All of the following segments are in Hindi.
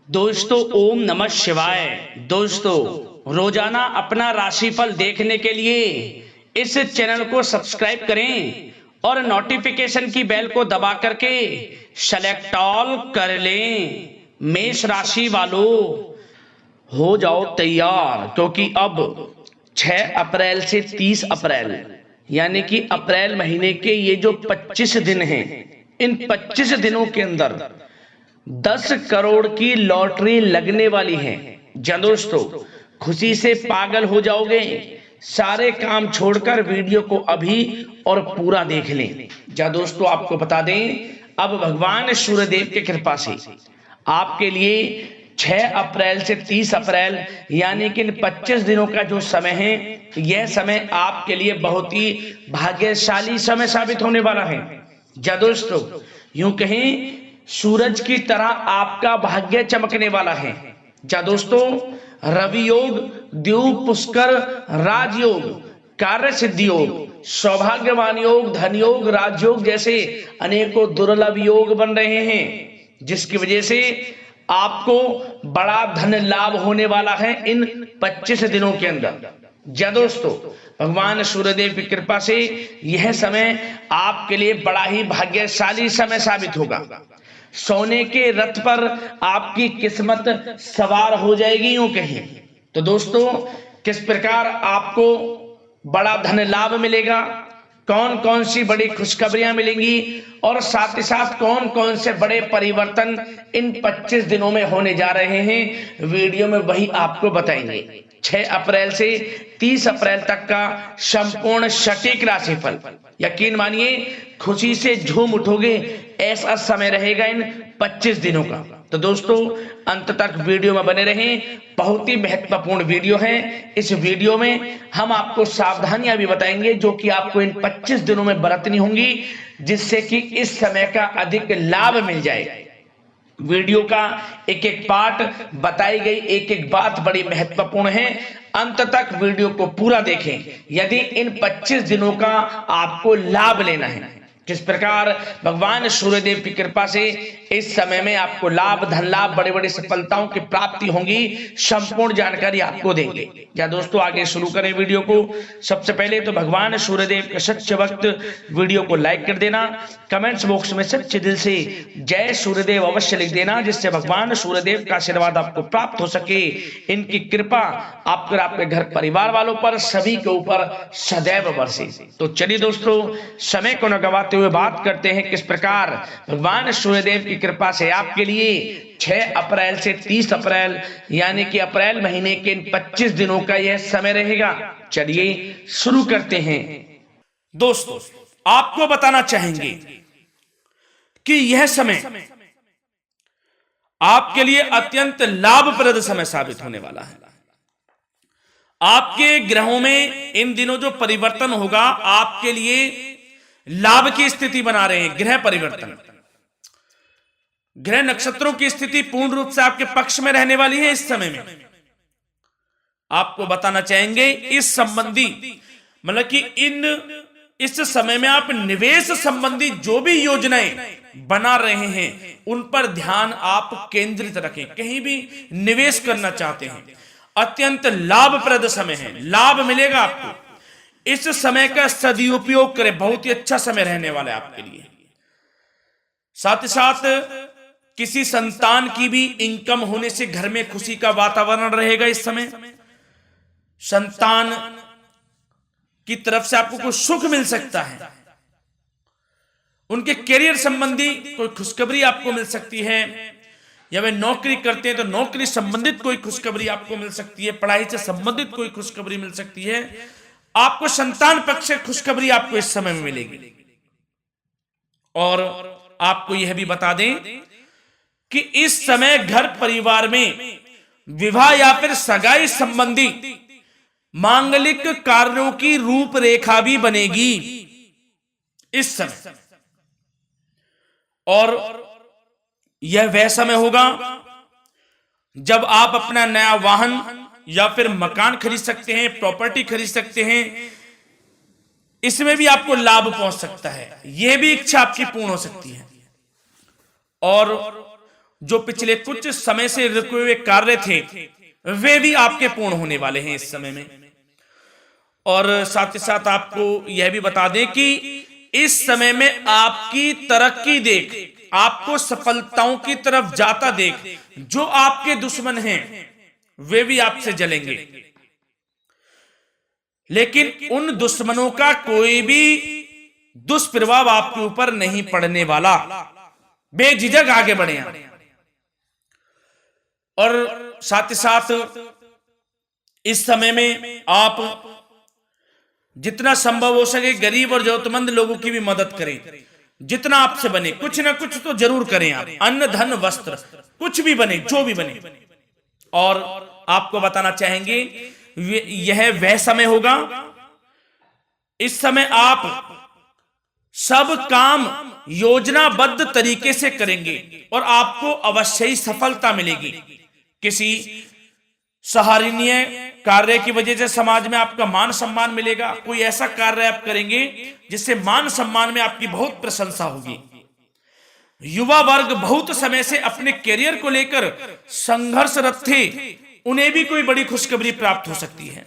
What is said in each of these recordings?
दोस्तों ओम नमः शिवाय। दोस्तों रोजाना अपना राशिफल देखने के लिए इस चैनल को सब्सक्राइब करें और नोटिफिकेशन की बेल को दबा करके सेलेक्ट ऑल कर लें। मेष राशि वालों हो जाओ तैयार, क्योंकि अब 6 अप्रैल से 30 अप्रैल यानी कि अप्रैल महीने के ये जो 25 दिन हैं, इन 25 दिनों के अंदर 10 करोड़ की लॉटरी लगने वाली है। जा दोस्तों खुशी से पागल हो जाओगे। सारे काम छोड़कर वीडियो को अभी और पूरा देख लें। जा दोस्तों आपको बता दें, अब भगवान सूर्यदेव की कृपा से आपके लिए 6 अप्रैल से 30 अप्रैल यानी कि इन 25 दिनों का जो समय है, यह समय आपके लिए बहुत ही भाग्यशाली समय साबित होने वाला है। जा दोस्तों यूं कहें सूरज की तरह आपका भाग्य चमकने वाला है। जा दोस्तों रवि योग, द्वीप पुष्कर, राजयोग, कार्य सिद्धि योग, सौभाग्यवान योग, धन योग, राजयोग जैसे अनेकों दुर्लभ योग बन रहे हैं, जिसकी वजह से आपको बड़ा धन लाभ होने वाला है इन 25 दिनों के अंदर। जा दोस्तों भगवान सूर्यदेव की कृपा से यह समय आपके लिए बड़ा ही भाग्यशाली समय साबित होगा। सोने के रथ पर आपकी किस्मत सवार हो जाएगी यूं कहें तो। दोस्तों किस प्रकार आपको बड़ा धन लाभ मिलेगा, कौन कौन सी बड़ी खुशखबरियां मिलेंगी और साथ ही साथ कौन कौन से बड़े परिवर्तन इन 25 दिनों में होने जा रहे हैं, वीडियो में वही आपको बताएंगे। 6 अप्रैल से 30 अप्रैल तक का संपूर्ण सटीक राशिफल, यकीन मानिए खुशी से झूम उठोगे ऐसा समय रहेगा इन 25 दिनों का। तो दोस्तों अंत तक वीडियो में बने रहें, बहुत ही महत्वपूर्ण वीडियो है। इस वीडियो में हम आपको सावधानियां भी बताएंगे जो कि आपको इन 25 दिनों में बरतनी होंगी, जिससे कि इस समय का अधिक लाभ मिल जाए। वीडियो का एक एक पार्ट, बताई गई एक एक बात बड़ी महत्वपूर्ण है। अंत तक वीडियो को पूरा देखें यदि इन 25 दिनों का आपको लाभ लेना है। किस प्रकार भगवान सूर्यदेव की कृपा से इस समय में आपको लाभ, धन लाभ, बड़ी बड़ी सफलताओं की प्राप्ति होगी, संपूर्ण जानकारी आपको देंगे। क्या दोस्तों आगे शुरू करें वीडियो को। सबसे पहले तो भगवान सूर्यदेव के सच्चे भक्त वीडियो को लाइक कर देना, कमेंट्स बॉक्स में सच्चे दिल से जय सूर्यदेव अवश्य लिख देना, जिससे भगवान सूर्यदेव का आशीर्वाद आपको प्राप्त हो सके। इनकी कृपा आप पर, आपके घर परिवार वालों पर, सभी के ऊपर सदैव बरसे। तो चलिए दोस्तों समय को न गवाते हुए बात करते हैं किस प्रकार भगवान सूर्यदेव की कृपा से आपके लिए 6 अप्रैल से 30 अप्रैल यानी कि अप्रैल महीने के इन 25 दिनों का यह समय रहेगा। चलिए शुरू करते हैं। दोस्तों आपको बताना चाहेंगे कि यह समय आपके लिए अत्यंत लाभप्रद समय साबित होने वाला है। आपके ग्रहों में इन दिनों जो परिवर्तन होगा आपके लिए लाभ की स्थिति बना रहे हैं। ग्रह परिवर्तन, ग्रह नक्षत्रों की स्थिति पूर्ण रूप से आपके पक्ष में रहने वाली है। इस समय में आपको बताना चाहेंगे इस संबंधी, मतलब कि इस समय में आप निवेश संबंधी जो भी योजनाएं बना रहे हैं उन पर ध्यान आप केंद्रित रखें। कहीं भी निवेश करना चाहते हैं, अत्यंत लाभप्रद समय है, लाभ मिलेगा आपको। इस समय का सदुपयोग करें, बहुत ही अच्छा समय रहने वाला है आपके लिए। साथ ही साथ किसी संतान की भी इनकम होने से घर में खुशी का वातावरण रहेगा। इस समय संतान की तरफ से आपको कुछ सुख मिल सकता है, उनके करियर संबंधी कोई खुशखबरी आपको मिल सकती है, या वे नौकरी करते हैं तो नौकरी संबंधित कोई खुशखबरी आपको मिल सकती है, पढ़ाई से संबंधित कोई खुशखबरी मिल सकती है। आपको संतान पक्ष से खुशखबरी आपको इस समय में मिलेगी। और आपको यह भी बता दें कि इस समय घर परिवार में विवाह या फिर सगाई संबंधी मांगलिक कार्यों की रूपरेखा भी बनेगी इस समय। और यह वह समय होगा जब आप अपना नया वाहन या फिर मकान खरीद सकते हैं, प्रॉपर्टी खरीद सकते हैं। इसमें भी आपको लाभ पहुंच सकता है, यह भी इच्छा आपकी पूर्ण हो सकती है। और जो पिछले कुछ समय से रुके हुए कार्य थे वे भी आपके पूर्ण होने वाले हैं इस समय में। और साथ ही साथ आपको यह भी बता दें कि इस समय में आपकी तरक्की देख, आपको सफलताओं की तरफ जाता देख जो आपके दुश्मन हैं वे भी आपसे जलेंगे, लेकिन उन दुश्मनों का कोई भी दुष्प्रभाव आपके ऊपर नहीं पड़ने वाला। बेझिझक आगे बढ़े आप। और साथ ही साथ इस समय में आप जितना संभव हो सके गरीब और जरूरतमंद लोगों की भी मदद करें, जितना आपसे बने कुछ ना कुछ तो जरूर करें आप, अन्न धन वस्त्र कुछ भी बने, जो भी बने। और आपको बताना चाहेंगे यह वह समय होगा, इस समय आप सब काम योजनाबद्ध तरीके से करेंगे और आपको अवश्य ही सफलता मिलेगी। किसी सराहनीय कार्य की वजह से समाज में आपका मान सम्मान मिलेगा। कोई ऐसा कार्य आप करेंगे जिससे मान सम्मान में आपकी बहुत प्रशंसा होगी। युवा वर्ग बहुत समय से अपने करियर को लेकर संघर्षरत थे, उन्हें भी कोई बड़ी खुशखबरी प्राप्त हो सकती है,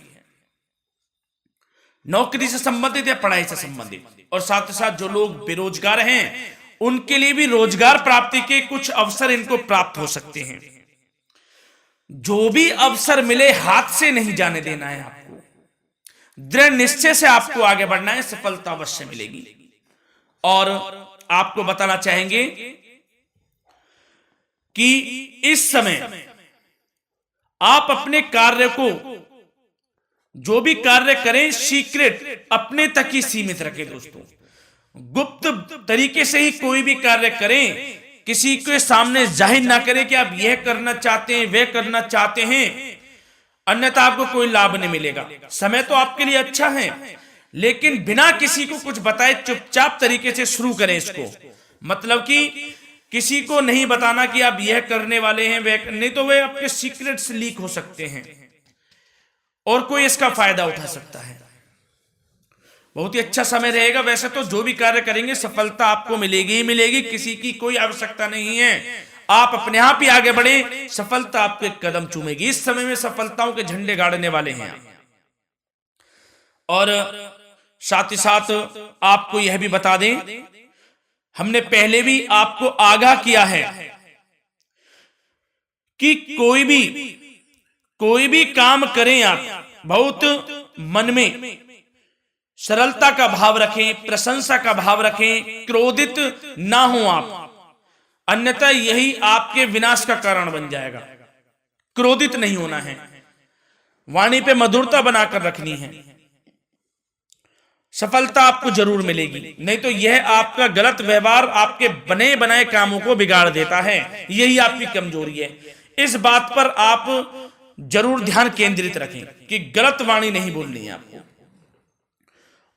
नौकरी से संबंधित या पढ़ाई से संबंधित। और साथ ही साथ जो लोग बेरोजगार हैं उनके लिए भी रोजगार प्राप्ति के कुछ अवसर इनको प्राप्त हो सकते हैं। जो भी अवसर मिले हाथ से नहीं जाने देना है आपको, दृढ़ निश्चय से आपको आगे बढ़ना है, सफलता अवश्य मिलेगी। और आपको बताना चाहेंगे कि इस समय आप अपने कार्य को, जो भी कार्य करें, सीक्रेट अपने तक ही सीमित रखें दोस्तों। गुप्त तरीके से ही कोई भी कार्य करें, किसी के सामने जाहिर ना करें कि आप यह करना चाहते हैं, वह करना चाहते हैं, अन्यथा आपको कोई लाभ नहीं मिलेगा। समय तो आपके लिए अच्छा है, लेकिन बिना किसी को कुछ बताए चुपचाप तरीके से शुरू करें इसको। मतलब कि किसी को नहीं बताना कि आप यह करने वाले हैं, वह नहीं, तो वे आपके सीक्रेट्स लीक हो सकते हैं और कोई इसका फायदा उठा सकता है। बहुत ही अच्छा समय रहेगा। वैसे तो जो भी कार्य करेंगे सफलता आपको मिलेगी ही मिलेगी, किसी की कोई आवश्यकता नहीं है। आप अपने आप ही आगे बढ़े, सफलता आपके कदम चूमेगी। इस समय में सफलताओं के झंडे गाड़ने वाले हैं। और साथ ही साथ आपको यह भी बता दें, हमने पहले भी आपको आगाह किया है कि कोई भी काम करें आप बहुत मन में सरलता का भाव रखें, प्रशंसा का भाव रखें, क्रोधित ना हो आप, अन्यथा यही आपके विनाश का कारण बन जाएगा। क्रोधित नहीं होना है, वाणी पे मधुरता बनाकर रखनी है, सफलता आपको जरूर मिलेगी। नहीं तो यह आपका गलत व्यवहार आपके बने बनाए कामों को बिगाड़ देता है, यही आपकी कमजोरी है। इस बात पर आप जरूर ध्यान केंद्रित रखें कि गलत वाणी नहीं बोलनी है आपको।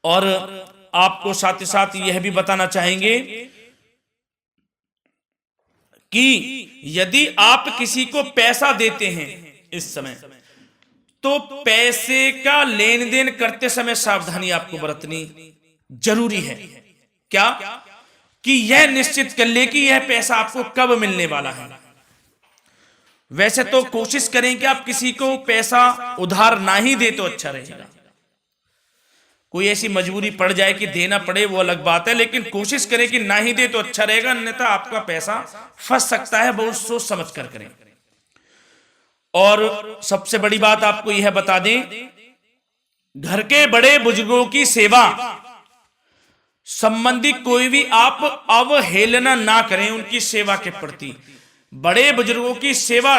और आपको साथ ही साथ यह भी बताना चाहेंगे कि यदि आप किसी को पैसा देते हैं इस समय, तो पैसे का लेन देन करते समय सावधानी आपको बरतनी जरूरी है। क्या कि यह निश्चित कर ले कि यह पैसा आपको कब मिलने वाला है। वैसे तो कोशिश करें कि आप किसी को पैसा उधार ना ही दे तो अच्छा रहेगा। कोई ऐसी मजबूरी पड़ जाए कि देना पड़े वो अलग बात है, लेकिन कोशिश करें कि ना ही दे तो अच्छा रहेगा, अन्यथा आपका पैसा फंस सकता है। बहुत सोच समझ कर करें। और सबसे बड़ी बात आपको यह बता दें, घर के बड़े बुजुर्गों की सेवा संबंधी कोई भी आप अवहेलना ना करें। उनकी सेवा के प्रति, बड़े बुजुर्गों की सेवा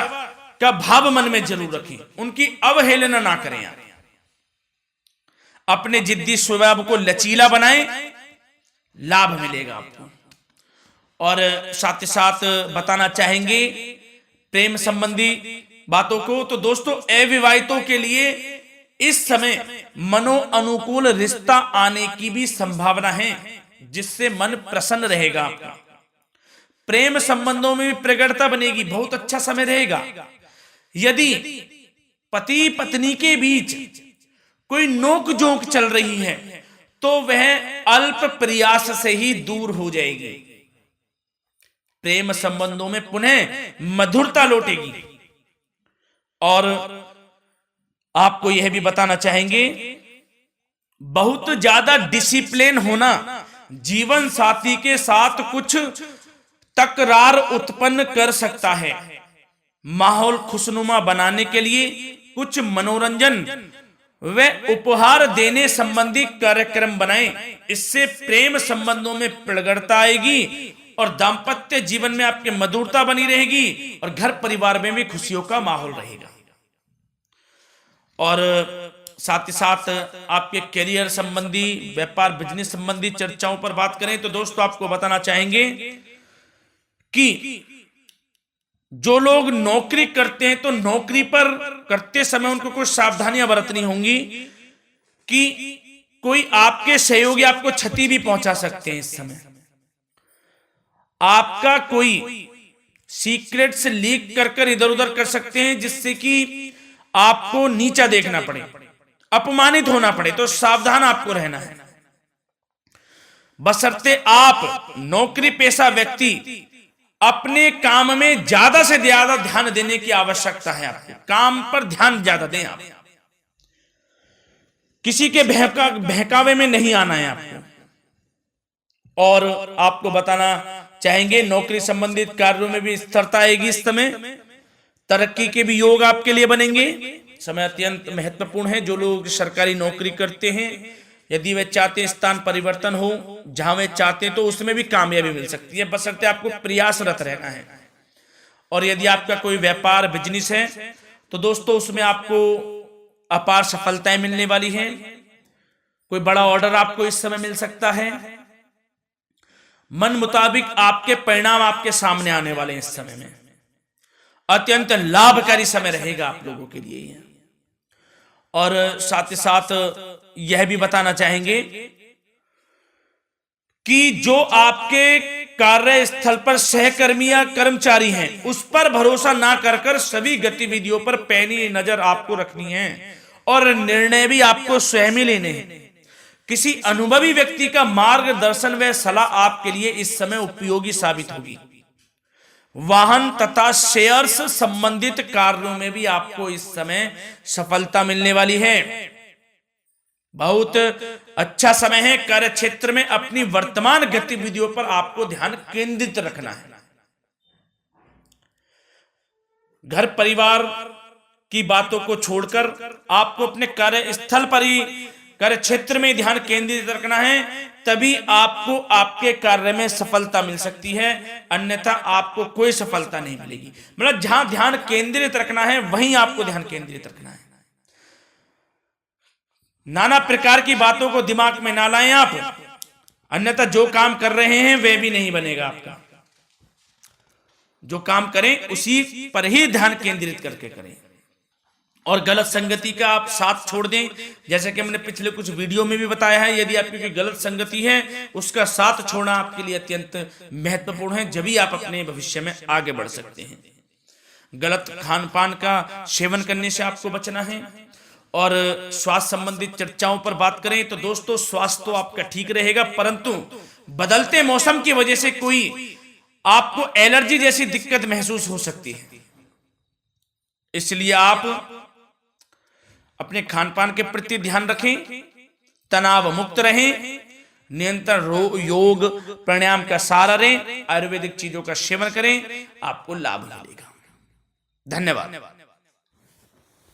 का भाव मन में जरूर रखें, उनकी अवहेलना ना करें आप। अपने जिद्दी स्वभाव को लचीला बनाएं, लाभ मिलेगा आपको। और साथ ही साथ बताना चाहेंगे प्रेम संबंधी बातों को, तो दोस्तों अविवाहितों के लिए इस समय मनो अनुकूल रिश्ता आने की भी संभावना है, जिससे मन प्रसन्न रहेगा आपका। प्रेम संबंधों में भी प्रगाढ़ता बनेगी, बहुत अच्छा समय रहेगा। यदि पति पत्नी के बीच कोई नोक झोंक चल रही है तो वह अल्प प्रयास से ही दूर हो जाएगी। प्रेम संबंधों में पुनः मधुरता लौटेगी। और आपको यह भी बताना चाहेंगे, बहुत ज्यादा डिसिप्लिन होना जीवन साथी के साथ कुछ तकरार उत्पन्न कर सकता है। माहौल खुशनुमा बनाने के लिए कुछ मनोरंजन व उपहार देने संबंधी कार्यक्रम बनाएं। इससे प्रेम संबंधों में प्रगाढ़ता आएगी और दाम्पत्य जीवन में आपकी मधुरता बनी रहेगी और घर परिवार में भी खुशियों का माहौल रहेगा। और साथ ही साथ आपके करियर संबंधी, व्यापार बिजनेस संबंधी चर्चाओं पर बात करें तो दोस्तों आपको बताना चाहेंगे कि जो लोग नौकरी करते हैं तो नौकरी पर करते समय उनको कुछ सावधानियां बरतनी होंगी कि कोई आपके सहयोगी आपको क्षति भी पहुंचा सकते हैं। इस समय आपका कोई सीक्रेट्स लीक कर इधर उधर कर सकते हैं, जिससे कि आपको नीचा देखना पड़े, अपमानित होना पड़े। तो सावधान आपको रहना है। बशर्ते आप नौकरी पेशा व्यक्ति अपने काम में ज्यादा से ज्यादा ध्यान देने की आवश्यकता है। आपको काम पर ध्यान ज्यादा दें। आप किसी के बहकावे में नहीं आना है आपको। और आपको बताना चाहेंगे, नौकरी संबंधित कार्यों में भी स्थिरता आएगी। इस समय तरक्की के भी योग आपके लिए बनेंगे। समय अत्यंत महत्वपूर्ण है। जो लोग सरकारी नौकरी करते हैं, यदि वे चाहते हैं स्थान परिवर्तन हो, जहां वे चाहते हैं, तो उसमें भी कामयाबी मिल सकती है, बशर्ते आपको प्रयासरत रहना है। और यदि आपका कोई व्यापार बिजनेस है तो दोस्तों उसमें आपको अपार सफलताएं मिलने वाली हैं। कोई बड़ा ऑर्डर आपको इस समय मिल सकता है। मन मुताबिक आपके परिणाम आपके सामने आने वाले हैं। इस समय में अत्यंत लाभकारी समय रहेगा आप लोगों के लिए। और साथ ही साथ यह भी बताना चाहेंगे कि जो आपके कार्यस्थल पर सहकर्मी या कर्मचारी हैं, उस पर भरोसा ना कर सभी गतिविधियों पर पैनी नजर आपको रखनी है और निर्णय भी आपको स्वयं ही लेने हैं। किसी अनुभवी व्यक्ति का मार्गदर्शन व सलाह आपके लिए इस समय उपयोगी साबित होगी। वाहन तथा शेयर्स संबंधित कार्यों में भी आपको इस समय सफलता मिलने वाली है। बहुत अच्छा समय है। कार्य क्षेत्र में अपनी वर्तमान गतिविधियों पर आपको ध्यान केंद्रित रखना है। घर परिवार की बातों को छोड़कर आपको अपने कार्यस्थल पर ही, कार्य क्षेत्र में ध्यान केंद्रित रखना है, तभी आपको आपके कार्य में सफलता मिल सकती है। अन्यथा आपको कोई सफलता नहीं मिलेगी। मतलब जहां ध्यान केंद्रित रखना है वहीं आपको ध्यान केंद्रित रखना है। नाना प्रकार की बातों को दिमाग में ना लाएं आप, अन्यथा जो काम कर रहे हैं वह भी नहीं बनेगा आपका। जो काम करें उसी पर ही ध्यान केंद्रित करके करें और गलत संगति का आप साथ छोड़ दें। जैसे कि हमने पिछले कुछ वीडियो में भी बताया है, यदि आपकी कोई गलत संगति है उसका साथ छोड़ना आपके लिए अत्यंत महत्वपूर्ण है। जब ही आप अपने भविष्य में आगे बढ़ सकते हैं। गलत खान पान का सेवन करने से आपको बचना है। और स्वास्थ्य संबंधित चर्चाओं पर बात करें तो दोस्तों स्वास्थ्य तो आपका ठीक रहेगा, परंतु बदलते मौसम की वजह से कोई आपको एलर्जी जैसी दिक्कत महसूस हो सकती है। इसलिए आप अपने खान पान के प्रति ध्यान रखें, तनाव मुक्त रहें, नियंत्रण योग प्राणायाम का सहारा लें, आयुर्वेदिक चीजों का सेवन करें, आपको लाभ मिलेगा। धन्यवाद।